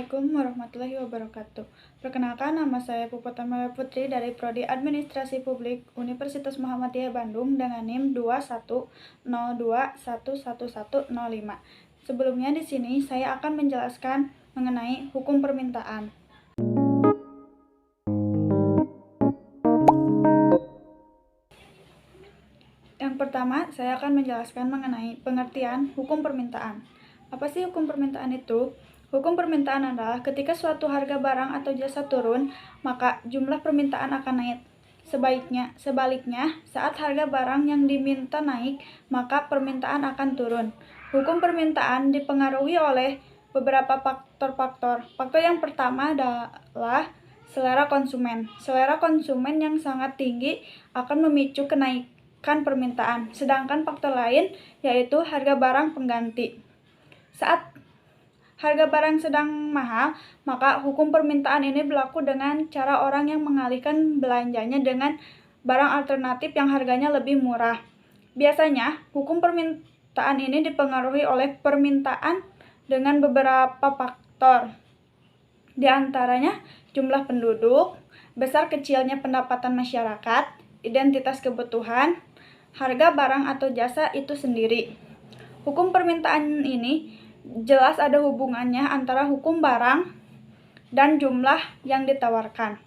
Assalamualaikum warahmatullahi wabarakatuh. Perkenalkan, nama saya Puput Tamara Putri dari Prodi Administrasi Publik Universitas Muhammadiyah Bandung dengan NIM 2102111105. Sebelumnya di sini saya akan menjelaskan mengenai hukum permintaan. Yang pertama, saya akan menjelaskan mengenai pengertian hukum permintaan. Apa sih hukum permintaan itu? Hukum permintaan adalah ketika suatu harga barang atau jasa turun, maka jumlah permintaan akan naik. Sebaliknya, saat harga barang yang diminta naik, maka permintaan akan turun. Hukum permintaan dipengaruhi oleh beberapa faktor-faktor. Faktor yang pertama adalah selera konsumen. Selera konsumen yang sangat tinggi akan memicu kenaikan permintaan, sedangkan faktor lain yaitu harga barang pengganti. Saat harga barang sedang mahal, maka hukum permintaan ini berlaku dengan cara orang yang mengalihkan belanjanya dengan barang alternatif yang harganya lebih murah. Biasanya, hukum permintaan ini dipengaruhi oleh permintaan dengan beberapa faktor. Di antaranya, jumlah penduduk, besar kecilnya pendapatan masyarakat, identitas kebutuhan, harga barang atau jasa itu sendiri. Hukum permintaan ini jelas ada hubungannya antara hukum barang dan jumlah yang ditawarkan.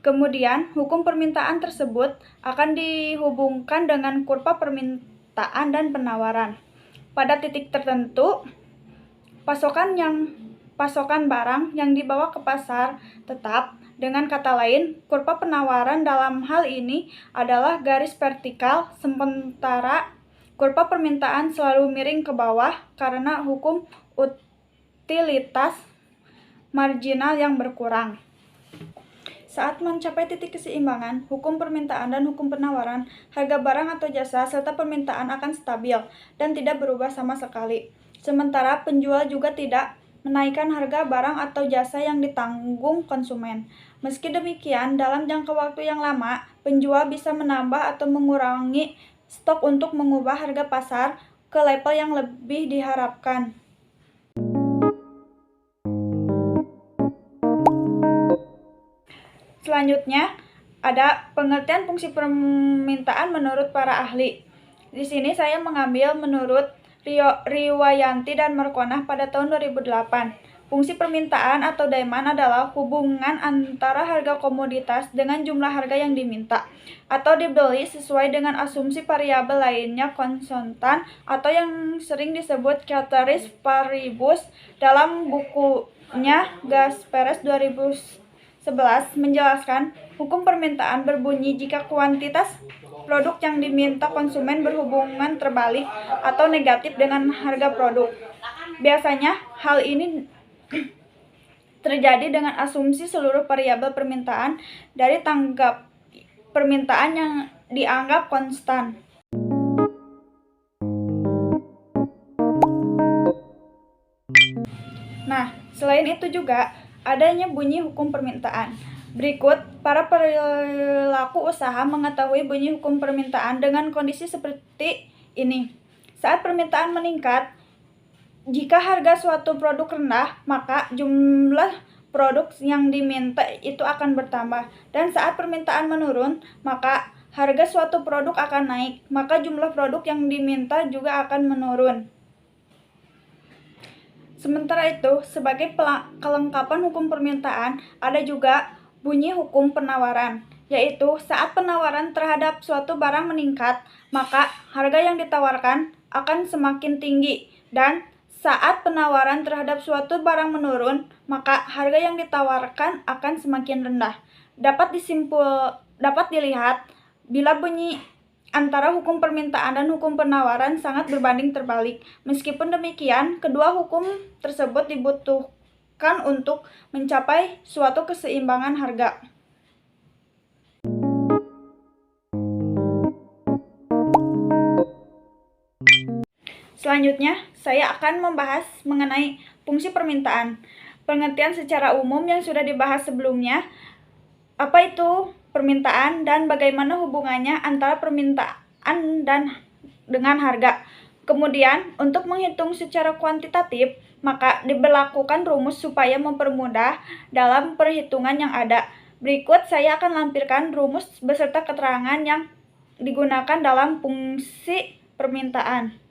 Kemudian, hukum permintaan tersebut akan dihubungkan dengan kurva permintaan dan penawaran. Pada titik tertentu, pasokan barang yang dibawa ke pasar tetap. Dengan kata lain, kurva penawaran dalam hal ini adalah garis vertikal, sementara kurva permintaan selalu miring ke bawah karena hukum utilitas marginal yang berkurang. Saat mencapai titik keseimbangan, hukum permintaan dan hukum penawaran, harga barang atau jasa serta permintaan akan stabil dan tidak berubah sama sekali. Sementara penjual juga tidak menaikkan harga barang atau jasa yang ditanggung konsumen. Meski demikian, dalam jangka waktu yang lama, penjual bisa menambah atau mengurangi stok untuk mengubah harga pasar ke level yang lebih diharapkan. Selanjutnya, ada pengertian fungsi permintaan menurut para ahli. Di sini saya mengambil menurut Riwayanti dan Markonah pada tahun 2008. Fungsi permintaan atau demand adalah hubungan antara harga komoditas dengan jumlah harga yang diminta atau dibeli sesuai dengan asumsi variabel lainnya konstan atau yang sering disebut ceteris paribus. Dalam bukunya Gasperes 2011 menjelaskan hukum permintaan berbunyi jika kuantitas produk yang diminta konsumen berhubungan terbalik atau negatif dengan harga produk. Biasanya hal ini terjadi dengan asumsi seluruh variabel permintaan dari tanggap permintaan yang dianggap konstan. Nah, selain itu juga adanya bunyi hukum permintaan. Berikut, para pelaku usaha mengetahui bunyi hukum permintaan dengan kondisi seperti ini. Saat permintaan meningkat, jika harga suatu produk rendah, maka jumlah produk yang diminta itu akan bertambah. Dan saat permintaan menurun, maka harga suatu produk akan naik, maka jumlah produk yang diminta juga akan menurun. Sementara itu, sebagai kelengkapan hukum permintaan, ada juga bunyi hukum penawaran, yaitu saat penawaran terhadap suatu barang meningkat, maka harga yang ditawarkan akan semakin tinggi, dan saat penawaran terhadap suatu barang menurun, maka harga yang ditawarkan akan semakin rendah. Dapat dilihat bila bunyi antara hukum permintaan dan hukum penawaran sangat berbanding terbalik. Meskipun demikian, kedua hukum tersebut dibutuhkan untuk mencapai suatu keseimbangan harga. Selanjutnya, saya akan membahas mengenai fungsi permintaan. Pengertian secara umum yang sudah dibahas sebelumnya, apa itu permintaan dan bagaimana hubungannya antara permintaan dan dengan harga. Kemudian, untuk menghitung secara kuantitatif, maka diberlakukan rumus supaya mempermudah dalam perhitungan yang ada. Berikut saya akan lampirkan rumus beserta keterangan yang digunakan dalam fungsi permintaan.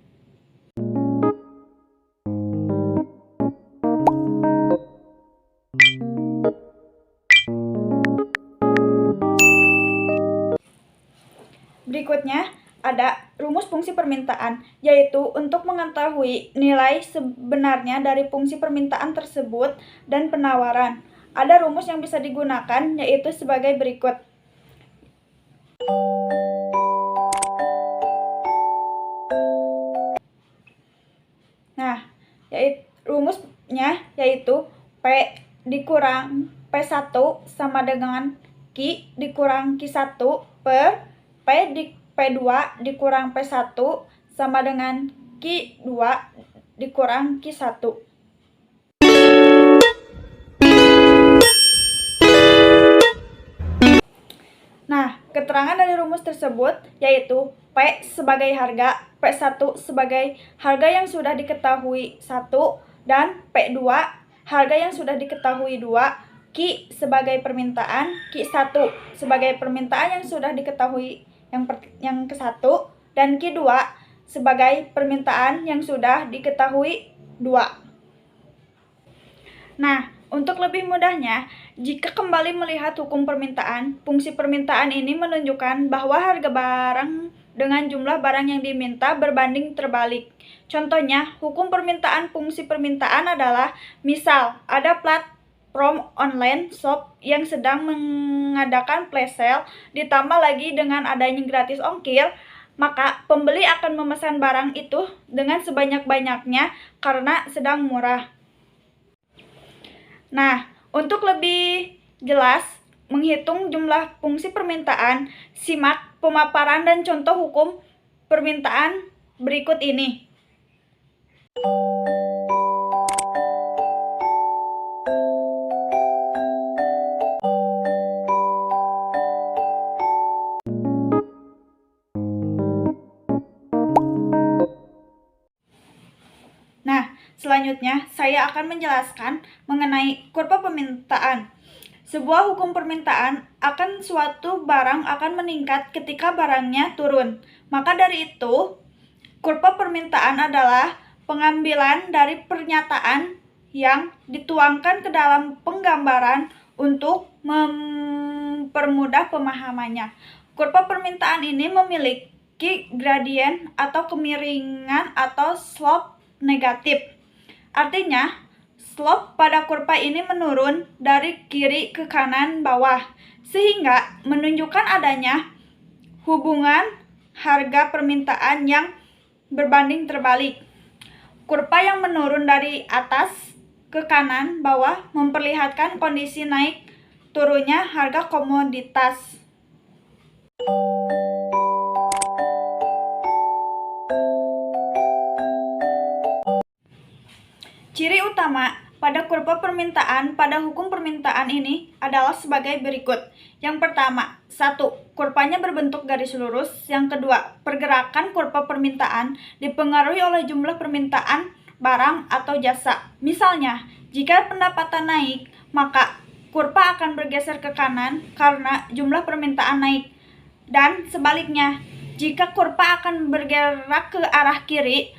Berikutnya ada rumus fungsi permintaan, yaitu untuk mengetahui nilai sebenarnya dari fungsi permintaan tersebut dan penawaran. Ada rumus yang bisa digunakan, yaitu sebagai berikut. Nah, rumusnya yaitu P dikurang P1 sama dengan Q dikurang Q1 per P2 dikurang P1 sama dengan Q2 dikurang Q1. Nah, keterangan dari rumus tersebut yaitu P sebagai harga, P1 sebagai harga yang sudah diketahui 1, dan P2 harga yang sudah diketahui 2, Q sebagai permintaan, Q1 sebagai permintaan yang sudah diketahui yang ke-1, dan Q2 sebagai permintaan yang sudah diketahui 2. Nah, untuk lebih mudahnya, jika kembali melihat hukum permintaan, fungsi permintaan ini menunjukkan bahwa harga barang dengan jumlah barang yang diminta berbanding terbalik. Contohnya, hukum permintaan fungsi permintaan adalah, misal ada platform online shop yang sedang mengadakan flash sale, ditambah lagi dengan adanya gratis ongkir, maka pembeli akan memesan barang itu dengan sebanyak-banyaknya karena sedang murah. Nah, untuk lebih jelas menghitung jumlah fungsi permintaan, simak pemaparan dan contoh hukum permintaan berikut ini. Nah, selanjutnya saya akan menjelaskan mengenai kurva permintaan. Sebuah hukum permintaan akan suatu barang akan meningkat ketika barangnya turun. Maka dari itu, kurva permintaan adalah pengambilan dari pernyataan yang dituangkan ke dalam penggambaran untuk mempermudah pemahamannya. Kurva permintaan ini memiliki gradien atau kemiringan atau slope negatif. Artinya, slope pada kurva ini menurun dari kiri ke kanan bawah, sehingga menunjukkan adanya hubungan harga permintaan yang berbanding terbalik. Kurva yang menurun dari atas ke kanan bawah memperlihatkan kondisi naik turunnya harga komoditas. Ciri utama pada kurva permintaan pada hukum permintaan ini adalah sebagai berikut. Yang pertama, 1. Kurvanya berbentuk garis lurus. Yang kedua, pergerakan kurva permintaan dipengaruhi oleh jumlah permintaan barang atau jasa. Misalnya, jika pendapatan naik, maka kurva akan bergeser ke kanan karena jumlah permintaan naik. Dan sebaliknya, jika kurva akan bergerak ke arah kiri,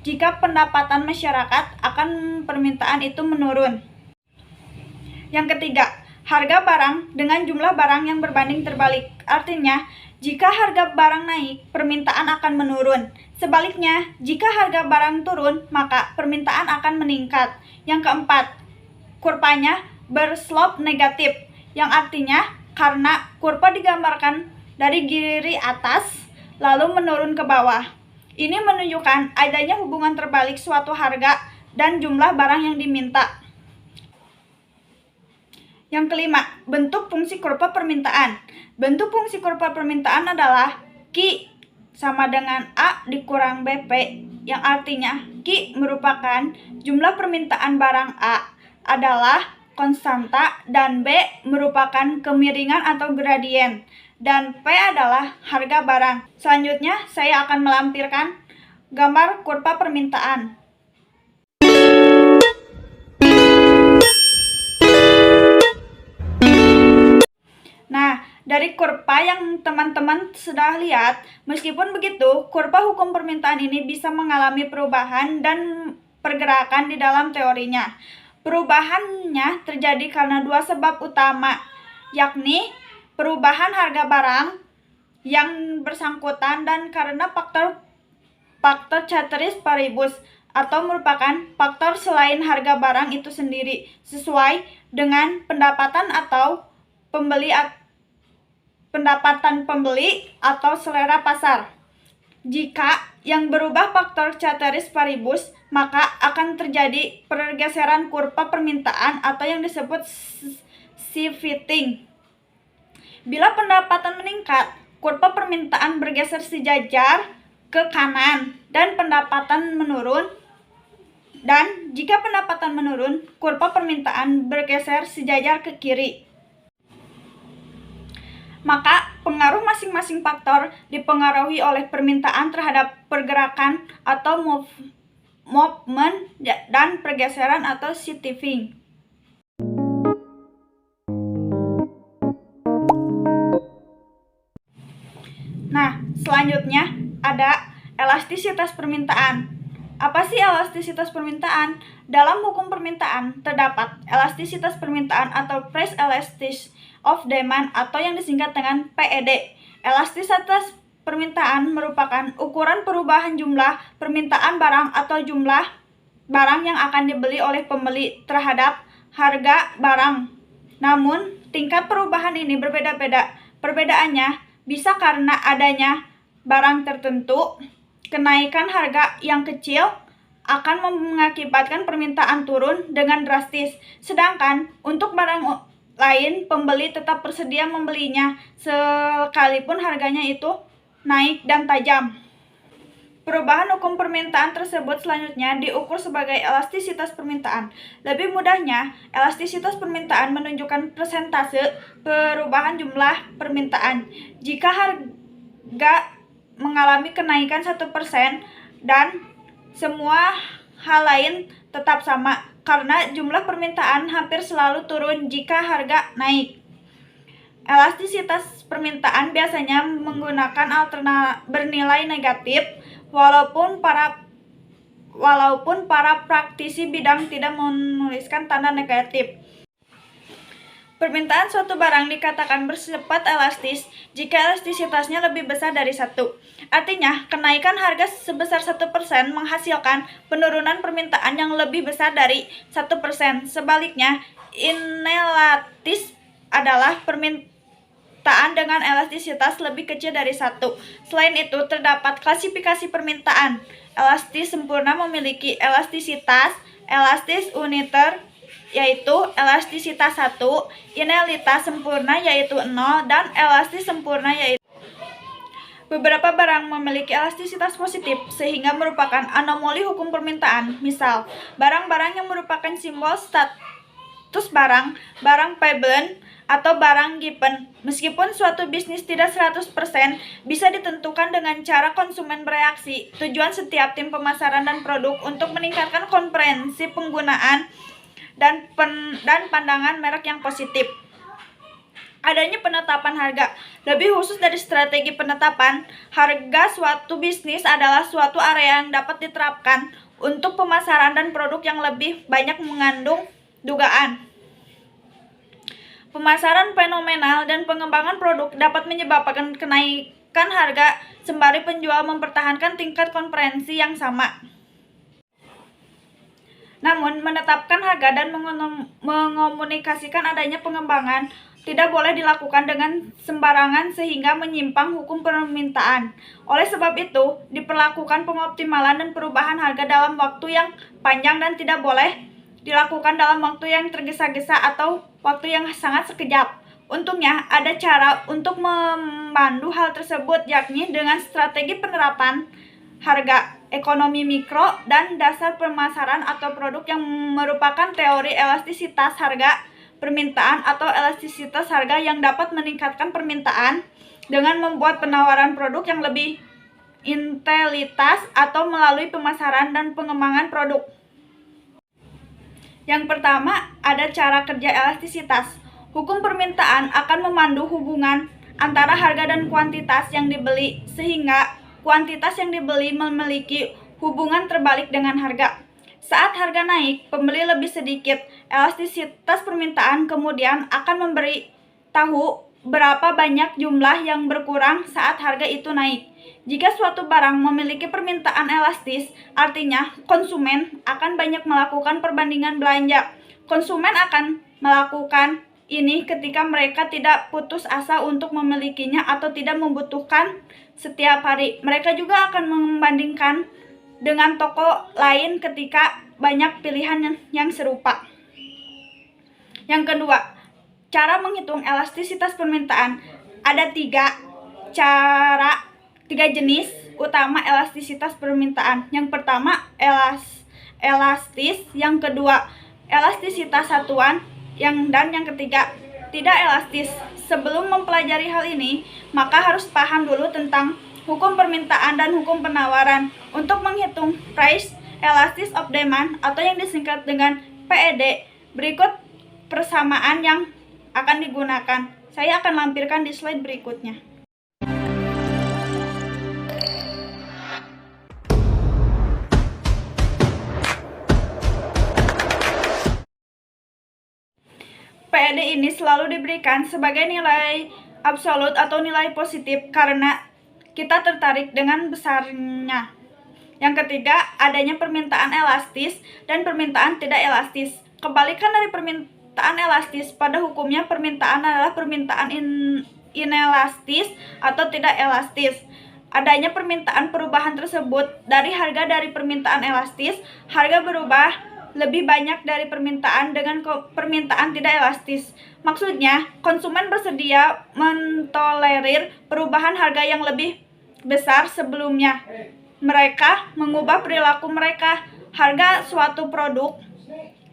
jika pendapatan masyarakat akan permintaan itu menurun. Yang ketiga, harga barang dengan jumlah barang yang berbanding terbalik. Artinya, jika harga barang naik, permintaan akan menurun. Sebaliknya, jika harga barang turun, maka permintaan akan meningkat. Yang keempat, kurvanya berslope negatif, yang artinya karena kurva digambarkan dari kiri atas lalu menurun ke bawah. Ini menunjukkan adanya hubungan terbalik suatu harga dan jumlah barang yang diminta. Yang kelima, bentuk fungsi kurva permintaan. Bentuk fungsi kurva permintaan adalah Q sama dengan A dikurang BP, yang artinya Q merupakan jumlah permintaan barang A adalah konstanta dan B merupakan kemiringan atau gradien, dan P adalah harga barang. Selanjutnya, saya akan melampirkan gambar kurva permintaan. Nah, dari kurva yang teman-teman sudah lihat, meskipun begitu, kurva hukum permintaan ini bisa mengalami perubahan dan pergerakan di dalam teorinya. Perubahannya terjadi karena dua sebab utama, yakni perubahan harga barang yang bersangkutan dan karena faktor ceteris paribus atau merupakan faktor selain harga barang itu sendiri sesuai dengan pendapatan pembeli atau selera pasar. Jika yang berubah faktor ceteris paribus, maka akan terjadi pergeseran kurva permintaan atau yang disebut shifting. Bila pendapatan meningkat, kurva permintaan bergeser sejajar ke kanan dan pendapatan menurun. Dan jika pendapatan menurun, kurva permintaan bergeser sejajar ke kiri. Maka pengaruh masing-masing faktor dipengaruhi oleh permintaan terhadap pergerakan atau movement dan pergeseran atau shifting. Nah, selanjutnya ada elastisitas permintaan. Apa sih elastisitas permintaan? Dalam hukum permintaan terdapat elastisitas permintaan atau price elasticity of demand atau yang disingkat dengan PED. Elastisitas permintaan merupakan ukuran perubahan jumlah permintaan barang atau jumlah barang yang akan dibeli oleh pembeli terhadap harga barang. Namun, tingkat perubahan ini berbeda-beda. Perbedaannya bisa karena adanya barang tertentu. Kenaikan harga yang kecil akan mengakibatkan permintaan turun dengan drastis, sedangkan untuk barang lain pembeli tetap bersedia membelinya sekalipun harganya itu naik dan tajam. Perubahan hukum permintaan tersebut selanjutnya diukur sebagai elastisitas permintaan. Lebih mudahnya, elastisitas permintaan menunjukkan persentase perubahan jumlah permintaan. Jika harga mengalami kenaikan 1% dan semua hal lain tetap sama, karena jumlah permintaan hampir selalu turun jika harga naik. Elastisitas permintaan biasanya menggunakan bernilai negatif, walaupun para praktisi bidang tidak menuliskan tanda negatif. Permintaan suatu barang dikatakan bersifat elastis jika elastisitasnya lebih besar dari 1. Artinya, kenaikan harga sebesar 1% menghasilkan penurunan permintaan yang lebih besar dari 1%. Sebaliknya, inelastis adalah permintaan dengan elastisitas lebih kecil dari 1. Selain itu, terdapat klasifikasi permintaan. Elastis sempurna memiliki elastisitas, elastis uniter, yaitu elastisitas 1, inelastis sempurna yaitu 0, dan elastis sempurna yaitu. Beberapa barang memiliki elastisitas positif sehingga merupakan anomali hukum permintaan. Misal, barang-barang yang merupakan simbol status barang payable atau barang given. Meskipun suatu bisnis tidak 100% bisa ditentukan dengan cara konsumen bereaksi. Tujuan setiap tim pemasaran dan produk untuk meningkatkan komprehensi penggunaan dan pandangan merek yang positif. Adanya penetapan harga. Lebih khusus dari strategi penetapan, harga suatu bisnis adalah suatu area yang dapat diterapkan untuk pemasaran dan produk yang lebih banyak mengandung dugaan. Pemasaran fenomenal dan pengembangan produk dapat menyebabkan kenaikan harga sembari penjual mempertahankan tingkat komprehensi yang sama. Namun, menetapkan harga dan mengomunikasikan adanya pengembangan tidak boleh dilakukan dengan sembarangan sehingga menyimpang hukum permintaan. Oleh sebab itu, diperlakukan pengoptimalan dan perubahan harga dalam waktu yang panjang dan tidak boleh dilakukan dalam waktu yang tergesa-gesa atau waktu yang sangat sekejap. Untungnya, ada cara untuk memandu hal tersebut, yakni dengan strategi penerapan harga, ekonomi mikro, dan dasar pemasaran atau produk yang merupakan teori elastisitas harga permintaan atau elastisitas harga yang dapat meningkatkan permintaan dengan membuat penawaran produk yang lebih intelitas atau melalui pemasaran dan pengembangan produk. Yang pertama, ada cara kerja elastisitas. Hukum permintaan akan memandu hubungan antara harga dan kuantitas yang dibeli, sehingga kuantitas yang dibeli memiliki hubungan terbalik dengan harga. Saat harga naik, pembeli lebih sedikit. Elastisitas permintaan kemudian akan memberi tahu berapa banyak jumlah yang berkurang saat harga itu naik. Jika suatu barang memiliki permintaan elastis, artinya konsumen akan banyak melakukan perbandingan belanja. Konsumen akan melakukan ini ketika mereka tidak putus asa untuk memilikinya atau tidak membutuhkan setiap hari. Mereka juga akan membandingkan dengan toko lain ketika banyak pilihan yang serupa. Yang kedua, cara menghitung elastisitas permintaan. Ada tiga jenis utama elastisitas permintaan. Yang pertama, elastis. Yang kedua, elastisitas satuan. Dan yang ketiga, tidak elastis. Sebelum mempelajari hal ini, maka harus paham dulu tentang hukum permintaan dan hukum penawaran. Untuk menghitung price elastic of demand atau yang disingkat dengan PED, berikut persamaan yang akan digunakan. Saya akan lampirkan di slide berikutnya. PED ini selalu diberikan sebagai nilai absolut atau nilai positif karena kita tertarik dengan besarnya. Yang ketiga, adanya permintaan elastis dan permintaan tidak elastis. Kebalikan dari permintaan elastis, pada hukumnya permintaan adalah permintaan inelastis atau tidak elastis. Adanya permintaan perubahan tersebut dari harga dari permintaan elastis, harga berubah lebih banyak dari permintaan dengan permintaan tidak elastis. Maksudnya, konsumen bersedia mentolerir perubahan harga yang lebih besar sebelumnya. Mereka mengubah perilaku mereka. Harga suatu produk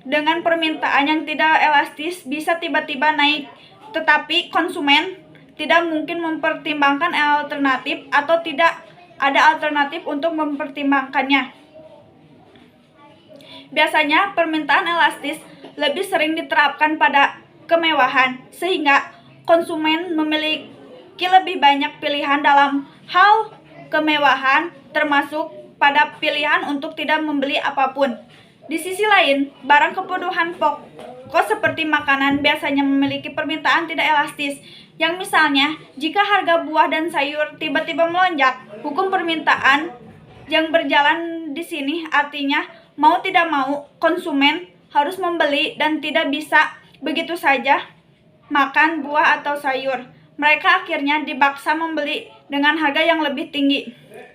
dengan permintaan yang tidak elastis bisa tiba-tiba naik, tetapi konsumen tidak mungkin mempertimbangkan alternatif atau tidak ada alternatif untuk mempertimbangkannya. Biasanya permintaan elastis lebih sering diterapkan pada kemewahan, sehingga konsumen memiliki lebih banyak pilihan dalam hal kemewahan, termasuk pada pilihan untuk tidak membeli apapun. Di sisi lain, barang kebutuhan pokok seperti makanan biasanya memiliki permintaan tidak elastis, yang misalnya jika harga buah dan sayur tiba-tiba melonjak, hukum permintaan yang berjalan di sini artinya mau tidak mau konsumen harus membeli dan tidak bisa begitu saja makan buah atau sayur. Mereka akhirnya dipaksa membeli dengan harga yang lebih tinggi.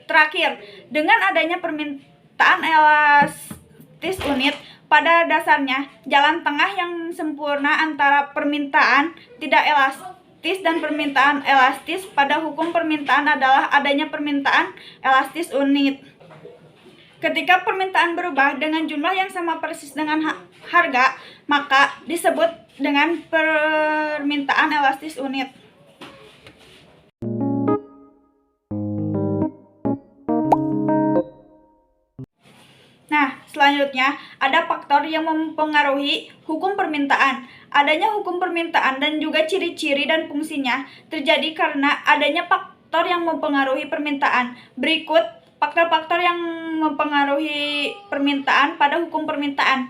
Terakhir, dengan adanya permintaan elastis unit, pada dasarnya jalan tengah yang sempurna antara permintaan tidak elastis dan permintaan elastis pada hukum permintaan adalah adanya permintaan elastis unit. Ketika permintaan berubah dengan jumlah yang sama persis dengan harga, maka disebut dengan permintaan elastis unit. Nah, selanjutnya ada faktor yang mempengaruhi hukum permintaan. Adanya hukum permintaan dan juga ciri-ciri dan fungsinya terjadi karena adanya faktor yang mempengaruhi permintaan. Berikut faktor-faktor yang mempengaruhi permintaan pada hukum permintaan.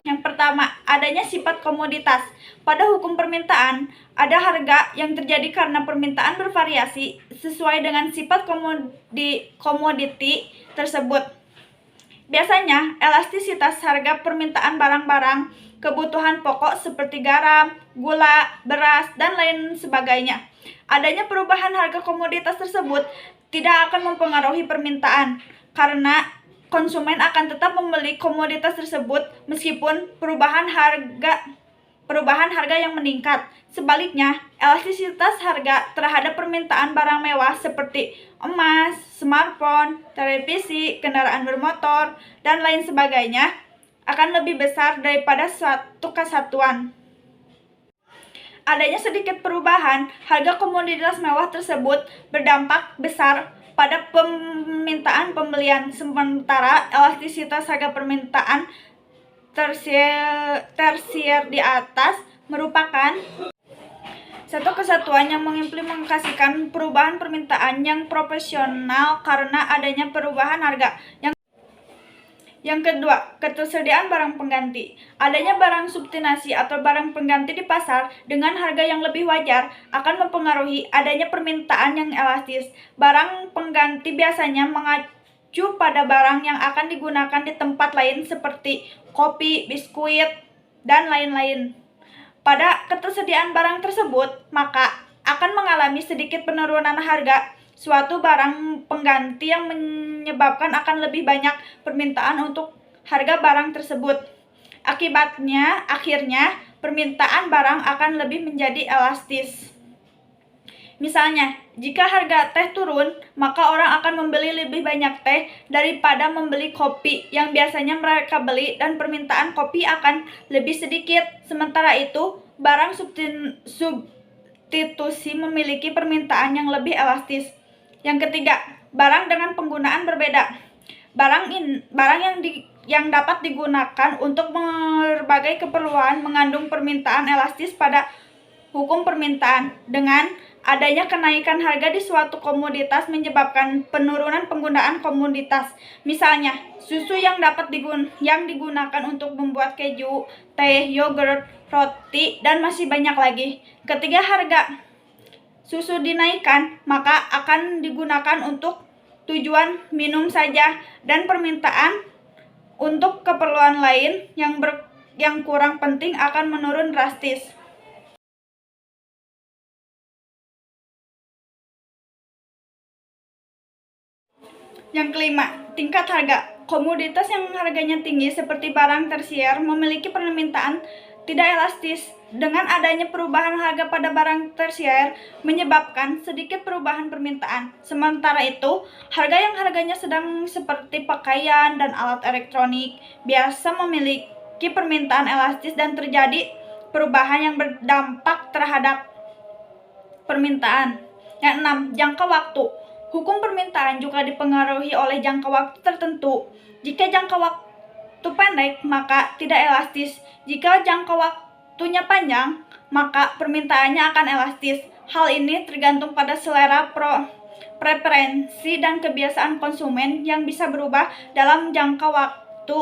Yang pertama, adanya sifat komoditas. Pada hukum permintaan, ada harga yang terjadi karena permintaan bervariasi sesuai dengan sifat komoditi tersebut. Biasanya, elastisitas harga permintaan barang-barang kebutuhan pokok seperti garam, gula, beras, dan lain sebagainya. Adanya perubahan harga komoditas tersebut tidak akan mempengaruhi permintaan, karena konsumen akan tetap membeli komoditas tersebut meskipun perubahan harga yang meningkat. Sebaliknya, elastisitas harga terhadap permintaan barang mewah seperti emas, smartphone, televisi, kendaraan bermotor, dan lain sebagainya akan lebih besar daripada suatu kesatuan. Adanya sedikit perubahan harga komoditas mewah tersebut berdampak besar pada permintaan pembelian, sementara elastisitas harga permintaan tersier di atas merupakan satu kesatuan yang mengimplementasikan perubahan permintaan yang proporsional karena adanya perubahan harga. Yang kedua, ketersediaan barang pengganti. Adanya barang substitusi atau barang pengganti di pasar dengan harga yang lebih wajar akan mempengaruhi adanya permintaan yang elastis. Barang pengganti biasanya mengacu pada barang yang akan digunakan di tempat lain seperti kopi, biskuit, dan lain-lain. Pada ketersediaan barang tersebut, maka akan mengalami sedikit penurunan harga suatu barang pengganti yang menyebabkan akan lebih banyak permintaan untuk harga barang tersebut. Akibatnya, akhirnya permintaan barang akan lebih menjadi elastis. Misalnya, jika harga teh turun, maka orang akan membeli lebih banyak teh daripada membeli kopi yang biasanya mereka beli dan permintaan kopi akan lebih sedikit. Sementara itu, barang substitusi memiliki permintaan yang lebih elastis. Yang ketiga, barang dengan penggunaan berbeda. Barang yang dapat digunakan untuk berbagai keperluan mengandung permintaan elastis pada hukum permintaan. Dengan adanya kenaikan harga di suatu komoditas menyebabkan penurunan penggunaan komoditas. Misalnya, susu yang digunakan untuk membuat keju, teh, yogurt, roti, dan masih banyak lagi. Ketika harga susu dinaikkan, maka akan digunakan untuk tujuan minum saja dan permintaan untuk keperluan lain yang kurang penting akan menurun drastis. Yang kelima, tingkat harga. Komoditas yang harganya tinggi seperti barang tersier memiliki permintaan tidak elastis. Dengan adanya perubahan harga pada barang tersier menyebabkan sedikit perubahan permintaan. Sementara itu, harga yang harganya sedang seperti pakaian dan alat elektronik biasa memiliki permintaan elastis dan terjadi perubahan yang berdampak terhadap permintaan. Yang enam, jangka waktu. Hukum permintaan juga dipengaruhi oleh jangka waktu tertentu. Jika jangka waktu pendek, maka tidak elastis. Jika jangka waktunya panjang, maka permintaannya akan elastis. Hal ini tergantung pada selera, preferensi, dan kebiasaan konsumen yang bisa berubah dalam jangka waktu.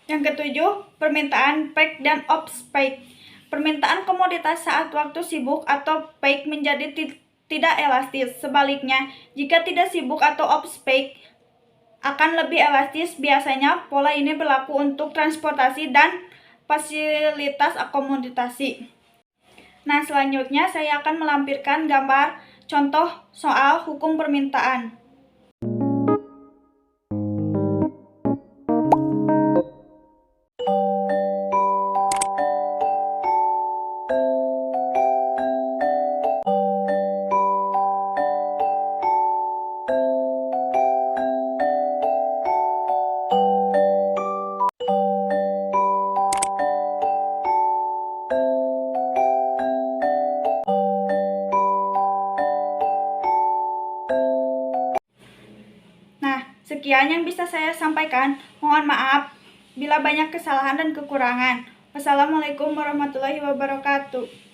Yang ketujuh, permintaan peak dan off-peak. Permintaan komoditas saat waktu sibuk atau peak menjadi tidak elastis. Sebaliknya, jika tidak sibuk atau off-peak akan lebih elastis. Biasanya pola ini berlaku untuk transportasi dan fasilitas akomodasi. Nah, selanjutnya saya akan melampirkan gambar contoh soal hukum permintaan. Sekian yang bisa saya sampaikan. Mohon maaf bila banyak kesalahan dan kekurangan. Wassalamualaikum warahmatullahi wabarakatuh.